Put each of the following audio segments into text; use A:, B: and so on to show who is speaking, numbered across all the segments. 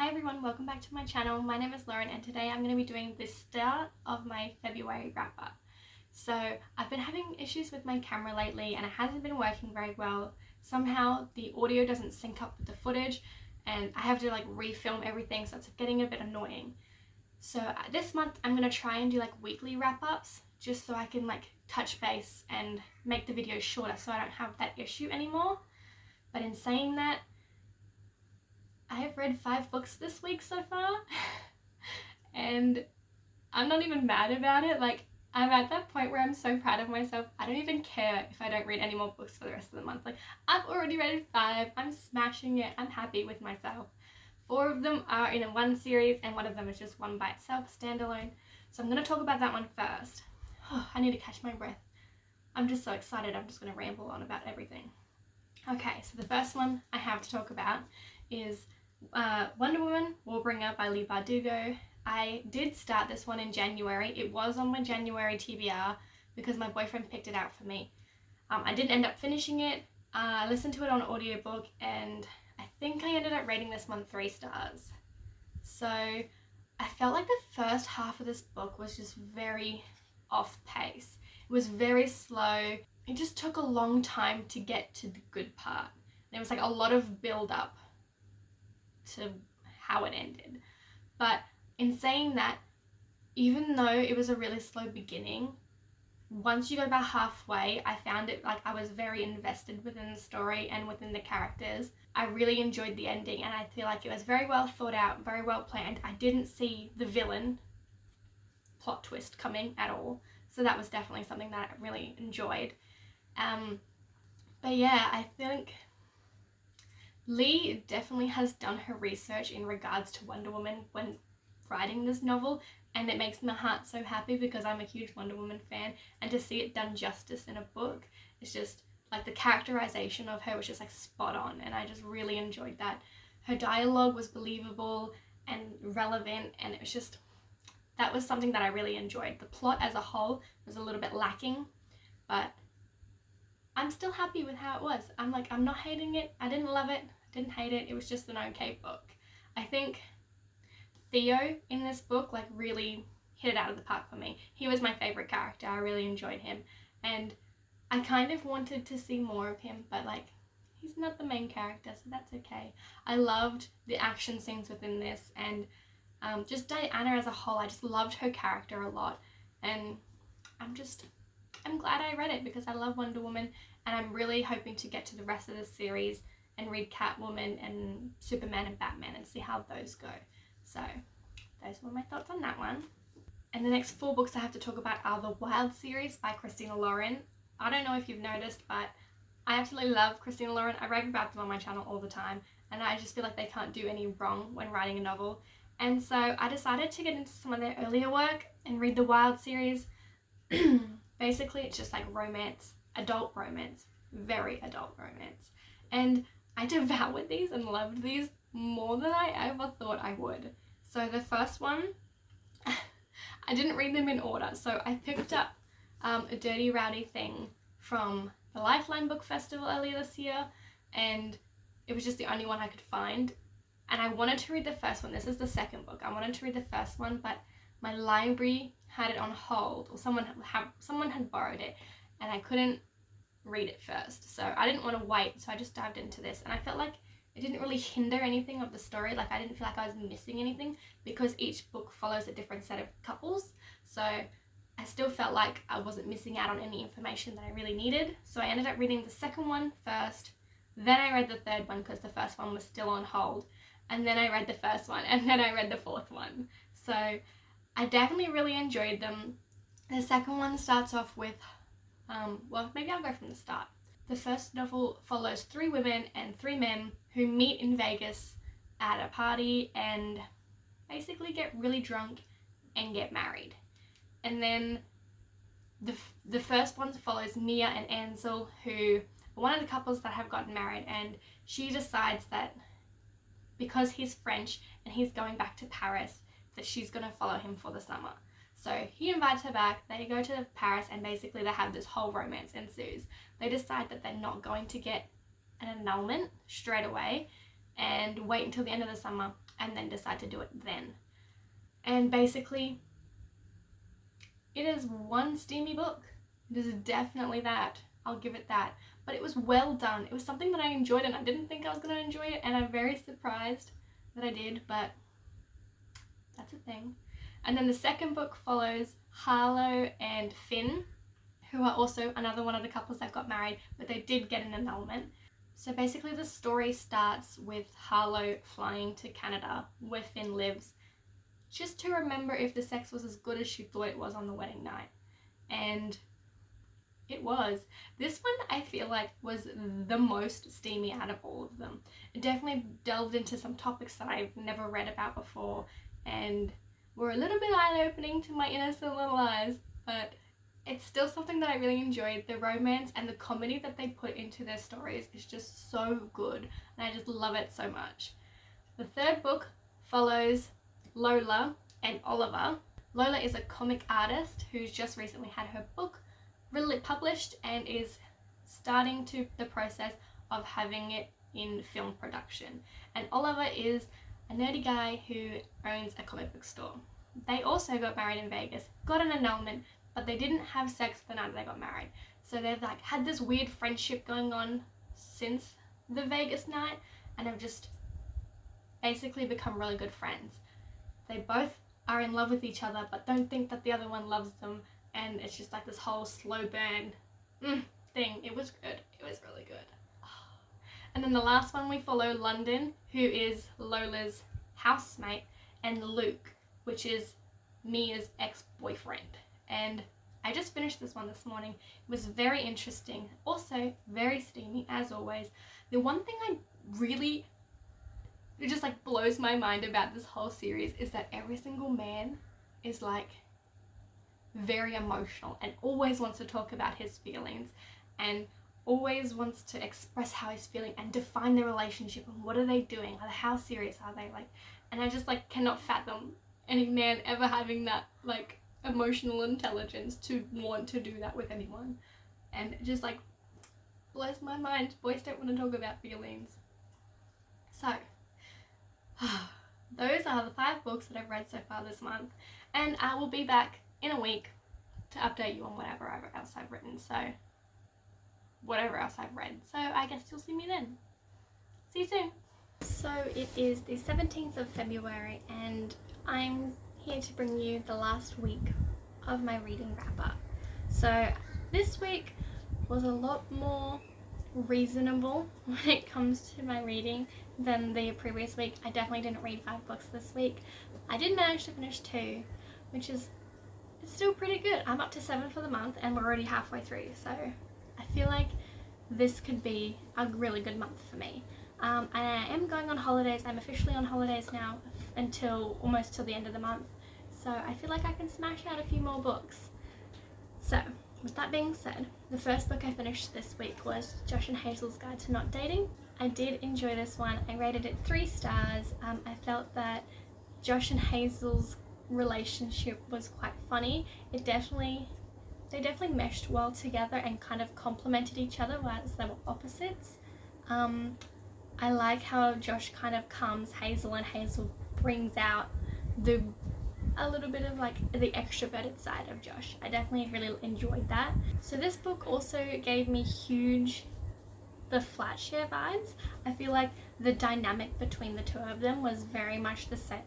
A: Hi everyone, welcome back to my channel. My name is Lauren and today I'm going to be doing the start of my February wrap up. So I've been having issues with my camera lately and it hasn't been working very well. Somehow the audio doesn't sync up with the footage and I have to refilm everything, so it's getting a bit annoying. So this month I'm going to try and do weekly wrap ups just so I can touch base and make the videos shorter so I don't have that issue anymore. But in saying that, I have read 5 books this week so far and I'm not even mad about it. I'm at that point where I'm so proud of myself. I don't even care if I don't read any more books for the rest of the month. I've already read 5, I'm smashing it, I'm happy with myself. 4 of them are in one series and one of them is just one by itself, standalone. So I'm going to talk about that one first. I need to catch my breath. I'm just so excited, I'm just going to ramble on about everything. Okay, so the first one I have to talk about is Wonder Woman Warbringer by Leigh Bardugo. I did start this one in January. It was on my January TBR because my boyfriend picked it out for me. I didn't end up finishing it. I listened to it on audiobook and I think I ended up rating this one 3 stars. So I felt like the first half of this book was just very off pace. It was very slow. It just took a long time to get to the good part. There was a lot of build up to how it ended. But in saying that, even though it was a really slow beginning, once you got about halfway, I found it I was very invested within the story and within the characters. I really enjoyed the ending and I feel like it was very well thought out, very well planned. I didn't see the villain plot twist coming at all, so that was definitely something that I really enjoyed. But yeah, I think Leigh definitely has done her research in regards to Wonder Woman when writing this novel, and it makes my heart so happy because I'm a huge Wonder Woman fan, and to see it done justice in a book, it's just the characterization of her was just spot on, and I just really enjoyed that. Her dialogue was believable and relevant, and it was just, that was something that I really enjoyed. The plot as a whole was a little bit lacking, but I'm still happy with how it was. I'm not hating it. I didn't love it. I didn't hate it. It was just an okay book. I think Theo in this book really hit it out of the park for me. He was my favorite character. I really enjoyed him. And I kind of wanted to see more of him, but he's not the main character, so that's okay. I loved the action scenes within this, and just Diana as a whole. I just loved her character a lot. And I'm glad I read it because I love Wonder Woman, and I'm really hoping to get to the rest of the series and read Catwoman and Superman and Batman and see how those go. So those were my thoughts on that one. And the next 4 books I have to talk about are the Wild series by Christina Lauren. I don't know if you've noticed, but I absolutely love Christina Lauren. I rave about them on my channel all the time, and I just feel like they can't do any wrong when writing a novel. And so I decided to get into some of their earlier work and read the Wild series. Basically, it's just romance, adult romance, very adult romance. And I devoured these and loved these more than I ever thought I would. So the first one, I didn't read them in order. So I picked up A Dirty Rowdy Thing from the Lifeline Book Festival earlier this year, and it was just the only one I could find. And I wanted to read the first one. This is the second book. I wanted to read the first one, but my library had it on hold, or someone had borrowed it, and I couldn't read it first. So I didn't want to wait, so I just dived into this, and I felt like it didn't really hinder anything of the story. I didn't feel like I was missing anything because each book follows a different set of couples. So I still felt like I wasn't missing out on any information that I really needed. So I ended up reading the second one first, then I read the third one because the first one was still on hold, and then I read the first one, and then I read the fourth one. So I definitely really enjoyed them. The second one starts off with, well, maybe I'll go from the start. The first novel follows 3 women and 3 men who meet in Vegas at a party and basically get really drunk and get married. And then the first one follows Mia and Ansel, who are one of the couples that have gotten married, and she decides that because he's French and he's going back to Paris, that she's going to follow him for the summer. So he invites her back, they go to Paris, and basically they have this whole romance ensues. They decide that they're not going to get an annulment straight away and wait until the end of the summer and then decide to do it then. And basically, it is one steamy book. It is definitely that. I'll give it that. But it was well done. It was something that I enjoyed, and I didn't think I was going to enjoy it, and I'm very surprised that I did, but that's a thing. And then the second book follows Harlow and Finn, who are also another one of the couples that got married, but they did get an annulment. So basically the story starts with Harlow flying to Canada, where Finn lives, just to remember if the sex was as good as she thought it was on the wedding night. And it was. This one, I feel like, was the most steamy out of all of them. It definitely delved into some topics that I've never read about before, and were a little bit eye-opening to my innocent little eyes, but it's still something that I really enjoyed. The romance and the comedy that they put into their stories is just so good, and I just love it so much. The third book follows Lola and Oliver. Lola is a comic artist who's just recently had her book really published and is starting to the process of having it in film production. And Oliver is a nerdy guy who owns a comic book store. They also got married in Vegas, got an annulment, but they didn't have sex the night they got married. So they've like had this weird friendship going on since the Vegas night, and have just basically become really good friends. They both are in love with each other, but don't think that the other one loves them, and it's just like this whole slow burn thing. It was good. It was really good. And then the last one we follow London, who is Lola's housemate, and Luke, which is Mia's ex-boyfriend. And I just finished this one this morning. It was very interesting. Also very steamy, as always. The one thing it just like blows my mind about this whole series is that every single man is like very emotional and always wants to talk about his feelings and always wants to express how he's feeling and define their relationship and what are they doing, how serious are they, like, and I just like cannot fathom any man ever having that like emotional intelligence to want to do that with anyone. And it just like blows my mind. Boys don't want to talk about feelings. So those are the 5 books that I've read so far this month, and I will be back in a week to update you on whatever else I've written, so whatever else I've read. So I guess you'll see me then. See you soon. So it is the 17th of February, and I'm here to bring you the last week of my reading wrap up. So this week was a lot more reasonable when it comes to my reading than the previous week. I definitely didn't read 5 books this week. I did manage to finish 2, which is it's still pretty good. I'm up to 7 for the month and we're already halfway through, so I feel like this could be a really good month for me. And I am going on holidays. I'm officially on holidays now until almost till the end of the month, so I feel like I can smash out a few more books. So with that being said, the first book I finished this week was Josh and Hazel's Guide to Not Dating. I did enjoy this one. I rated it 3 stars. I felt that Josh and Hazel's relationship was quite funny. They definitely meshed well together and kind of complemented each other whereas they were opposites. I like how Josh kind of calms Hazel and Hazel brings out a little bit of like the extroverted side of Josh. I definitely really enjoyed that. So this book also gave me the Flatshare vibes. I feel like the dynamic between the two of them was very much the same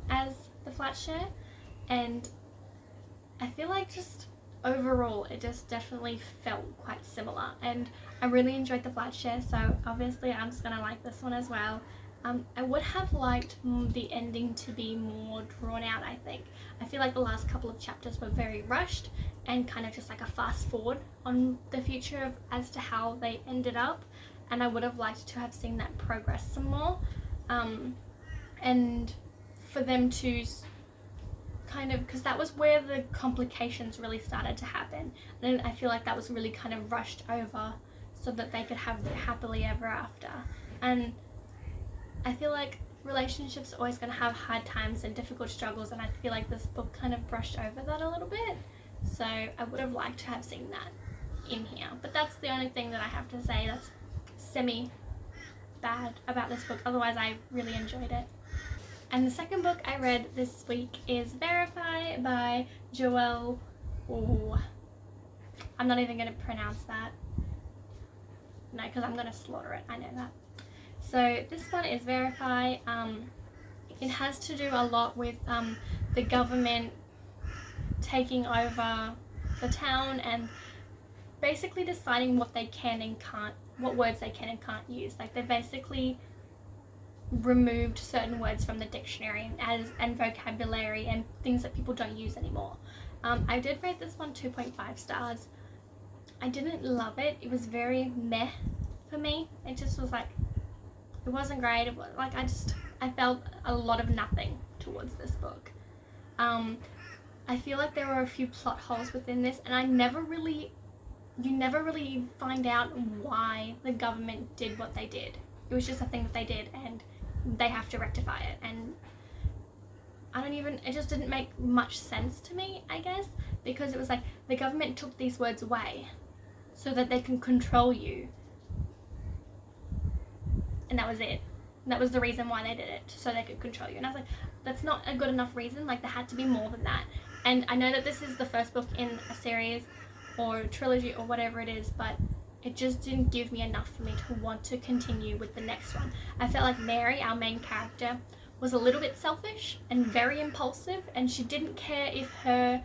A: as the Flatshare, and I feel like just overall it just definitely felt quite similar, and I really enjoyed the Flatshare, so obviously I'm just gonna like this one as well. I would have liked the ending to be more drawn out, I think. I feel like the last couple of chapters were very rushed and kind of just like a fast forward on the future as to how they ended up, and I would have liked to have seen that progress some more, and for them to kind of, because that was where the complications really started to happen, and I feel like that was really kind of rushed over so that they could have their happily ever after. And I feel like relationships are always going to have hard times and difficult struggles, and I feel like this book kind of brushed over that a little bit, so I would have liked to have seen that in here. But that's the only thing that I have to say that's bad about this book. Otherwise, I really enjoyed it. And the second book I read this week is Verify by Joelle. Oh, I'm not even going to pronounce that. No, because I'm going to slaughter it. I know that. So this one is Verify. It has to do a lot with the government taking over the town and basically deciding what they can and can't, what words they can and can't use. Like, they basically removed certain words from the dictionary and vocabulary and things that people don't use anymore. I did rate this one 2.5 stars. I didn't love it. It was very meh for me. It just was like, it wasn't great. It was like, I felt a lot of nothing towards this book. I feel like there were a few plot holes within this, and you never really find out why the government did what they did. It was just a thing that they did, and they have to rectify it. And it just didn't make much sense to me, I guess, because it was like the government took these words away so that they can control you. And that was it. That was the reason why they did it, so they could control you. And I was like, that's not a good enough reason. Like, there had to be more than that. And I know that this is the first book in a series or a trilogy or whatever it is, but it just didn't give me enough for me to want to continue with the next one. I felt like Mary, our main character, was a little bit selfish and very impulsive, and she didn't care if her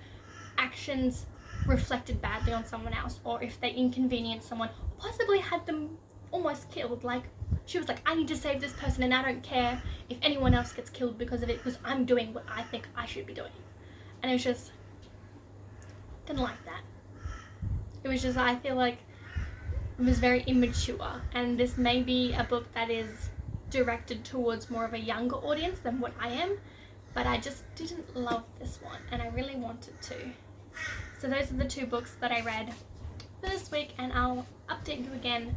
A: actions reflected badly on someone else or if they inconvenienced someone, possibly had them almost killed. Like, she was like, I need to save this person and I don't care if anyone else gets killed because of it, because I'm doing what I think I should be doing. And it was just, didn't like that. It was just, I feel like it was very immature, and this may be a book that is directed towards more of a younger audience than what I am, but I just didn't love this one, and I really wanted to. So those are the two books that I read for this week, and I'll update you again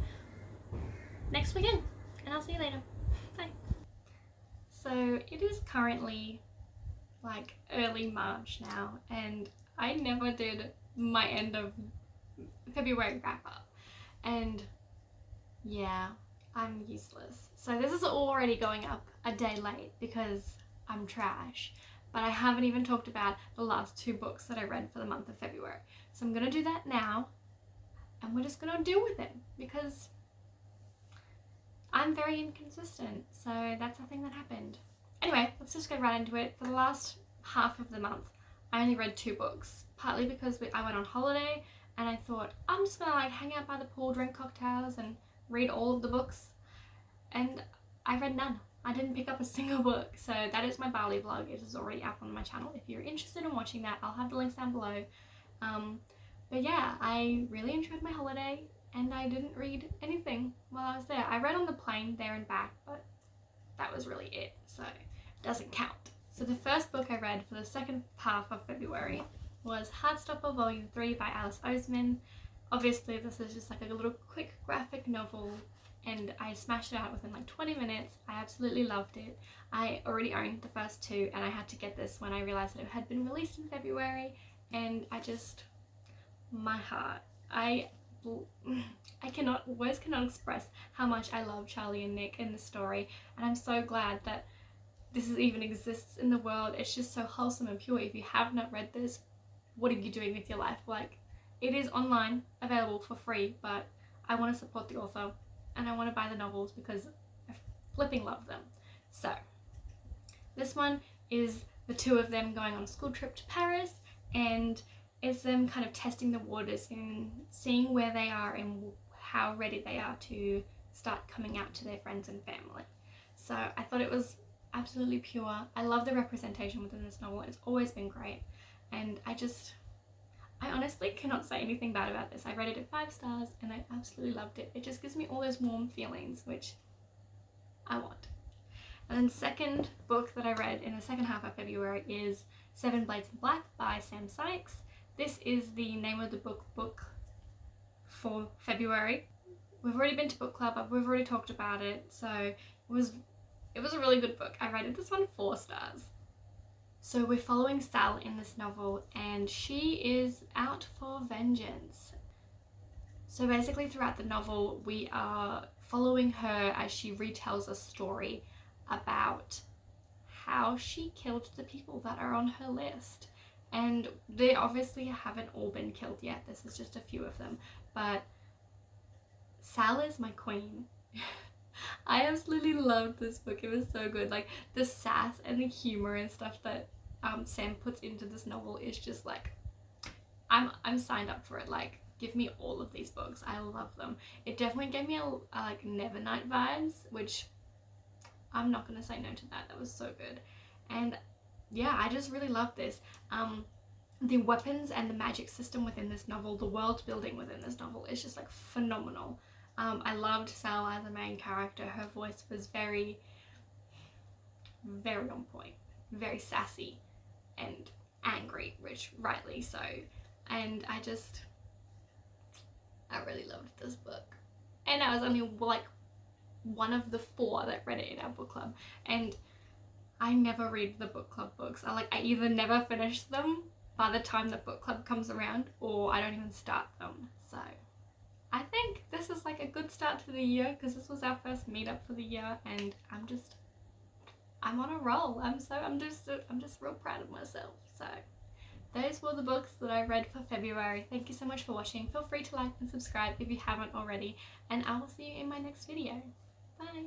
A: next weekend, and I'll see you later. Bye. So it is currently like early March now, and I never did my end of February wrap up, and yeah, I'm useless. So this is already going up a day late because I'm trash, but I haven't even talked about the last two books that I read for the month of February. So I'm gonna do that now, and we're just gonna deal with it because I'm very inconsistent. So that's the thing that happened. Anyway, let's just get right into it. For the last half of the month, I only read 2 books, partly because I went on holiday and I thought, I'm just gonna like hang out by the pool, drink cocktails and read all of the books, and I read none. I didn't pick up a single book. So that is my Bali vlog. It is already up on my channel. If you're interested in watching that, I'll have the links down below. But yeah, I really enjoyed my holiday and I didn't read anything while I was there. I read on the plane there and back, but that was really it, so it doesn't count. So the first book I read for the second half of February was Heartstopper Volume 3 by Alice Oseman. Obviously this is just like a little quick graphic novel, and I smashed it out within like 20 minutes. I absolutely loved it. I already owned the first 2 and I had to get this when I realised that it had been released in February, and my heart. Words cannot express how much I love Charlie and Nick in the story, and I'm so glad that this even exists in the world. It's just so wholesome and pure. If you have not read this, what are you doing with your life? Like, it is online, available for free, but I want to support the author and I want to buy the novels because I flipping love them. So this one is the 2 of them going on a school trip to Paris, and it's them kind of testing the waters and seeing where they are and how ready they are to start coming out to their friends and family. So I thought it was absolutely pure. I love the representation within this novel. It's always been great, and I honestly cannot say anything bad about this. I rated it 5 stars and I absolutely loved it. It just gives me all those warm feelings, which I want. And then the second book that I read in the second half of February is Seven Blades in Black by Sam Sykes. This is the name of the book for February. We've already been to book club, we've already talked about it, so it was a really good book. I rated this one 4 stars. So we're following Sal in this novel, and she is out for vengeance. So basically throughout the novel we are following her as she retells a story about how she killed the people that are on her list. And they obviously haven't all been killed yet, this is just a few of them, but Sal is my queen. I absolutely loved this book, it was so good. Like the sass and the humor and stuff that Sam puts into this novel is just like, I'm signed up for it. Like, give me all of these books, I love them. It definitely gave me a like Nevernight vibes, which I'm not gonna say no to that. That was so good. And yeah, I just really love this. The weapons and the magic system within this novel, the world building within this novel is just like phenomenal. I loved Sal as a main character. Her voice was very, very on point, very sassy and angry, which rightly so. And I really loved this book. And I was only like one of the 4 that read it in our book club, and I never read the book club books. I either never finish them by the time the book club comes around, or I don't even start them. So I think this is like a good start to the year, because this was our first meetup for the year, and I'm on a roll. I'm just real proud of myself. So those were the books that I read for February. Thank you so much for watching. Feel free to like and subscribe if you haven't already, and I will see you in my next video. Bye!